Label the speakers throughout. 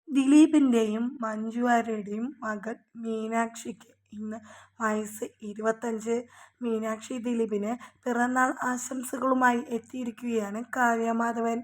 Speaker 1: ദിലീപിൻ്റെയും മഞ്ജു വാര്യരുടെയും മകൾ മീനാക്ഷിക്ക് ഇന്ന് വയസ്സ് 25. മീനാക്ഷി ദിലീപിന് പിറന്നാൾ ആശംസകളുമായി എത്തിയിരിക്കുകയാണ് കാവ്യ മാധവൻ.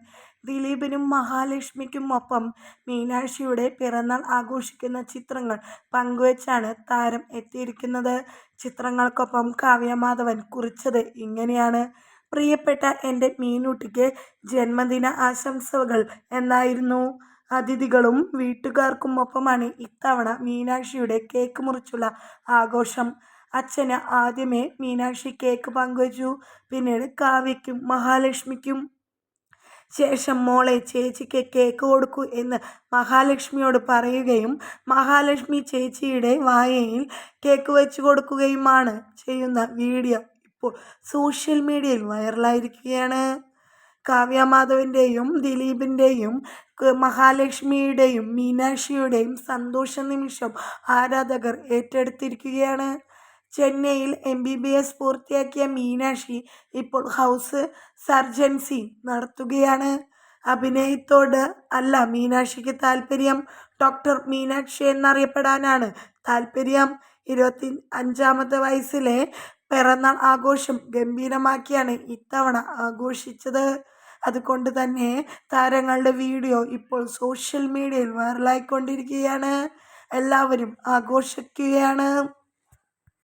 Speaker 1: ദിലീപിനും മഹാലക്ഷ്മിക്കും ഒപ്പം മീനാക്ഷിയുടെ പിറന്നാൾ ആഘോഷിക്കുന്ന ചിത്രങ്ങൾ പങ്കുവച്ചാണ് താരം എത്തിയിരിക്കുന്നത്. ചിത്രങ്ങൾക്കൊപ്പം കാവ്യ മാധവൻ കുറിച്ചത് ഇങ്ങനെയാണ്: പ്രിയപ്പെട്ട എൻ്റെ മീനൂട്ടിക്ക് ജന്മദിന ആശംസകൾ എന്നായിരുന്നു. അതിഥികളും വീട്ടുകാർക്കുമൊപ്പമാണ് ഇത്തവണ മീനാക്ഷിയുടെ കേക്ക് മുറിച്ചുള്ള ആഘോഷം. അച്ഛന് ആദ്യമേ മീനാക്ഷി കേക്ക് പങ്കുവച്ചു. പിന്നീട് കാവ്യയ്ക്കും മഹാലക്ഷ്മിക്കും. ശേഷം മോളെ, ചേച്ചിക്ക് കേക്ക് കൊടുക്കൂ എന്ന് മഹാലക്ഷ്മിയോട് പറയുകയും മഹാലക്ഷ്മി ചേച്ചിയുടെ വായയിൽ കേക്ക് വെച്ചു കൊടുക്കുകയുമാണ് ചെയ്യുന്ന വീഡിയോ ഇപ്പോൾ സോഷ്യൽ മീഡിയയിൽ വൈറലായിരിക്കുകയാണ്. കാവ്യ മാധവൻ്റെയും ദിലീപിൻ്റെയും മഹാലക്ഷ്മിയുടെയും മീനാക്ഷിയുടെയും സന്തോഷ നിമിഷം ആരാധകർ ഏറ്റെടുത്തിരിക്കുകയാണ്. ചെന്നൈയിൽ MBBS പൂർത്തിയാക്കിയ മീനാക്ഷി ഇപ്പോൾ ഹൗസ് സർജൻസി നടത്തുകയാണ്. അഭിനയത്തോട് അല്ല മീനാക്ഷിക്ക് താല്പര്യം, ഡോക്ടർ മീനാക്ഷി എന്നറിയപ്പെടാനാണ് താല്പര്യം. 25ാമത്തെ വയസ്സിലെ പിറന്നാൾ ആഘോഷം ഗംഭീരമാക്കിയാണ് ഇത്തവണ ആഘോഷിച്ചത്. അതുകൊണ്ട് തന്നെ താരങ്ങളുടെ വീഡിയോ ഇപ്പോൾ സോഷ്യൽ മീഡിയയിൽ വൈറലായിക്കൊണ്ടിരിക്കുകയാണ്. എല്ലാവരും ആഘോഷിക്കുകയാണ്.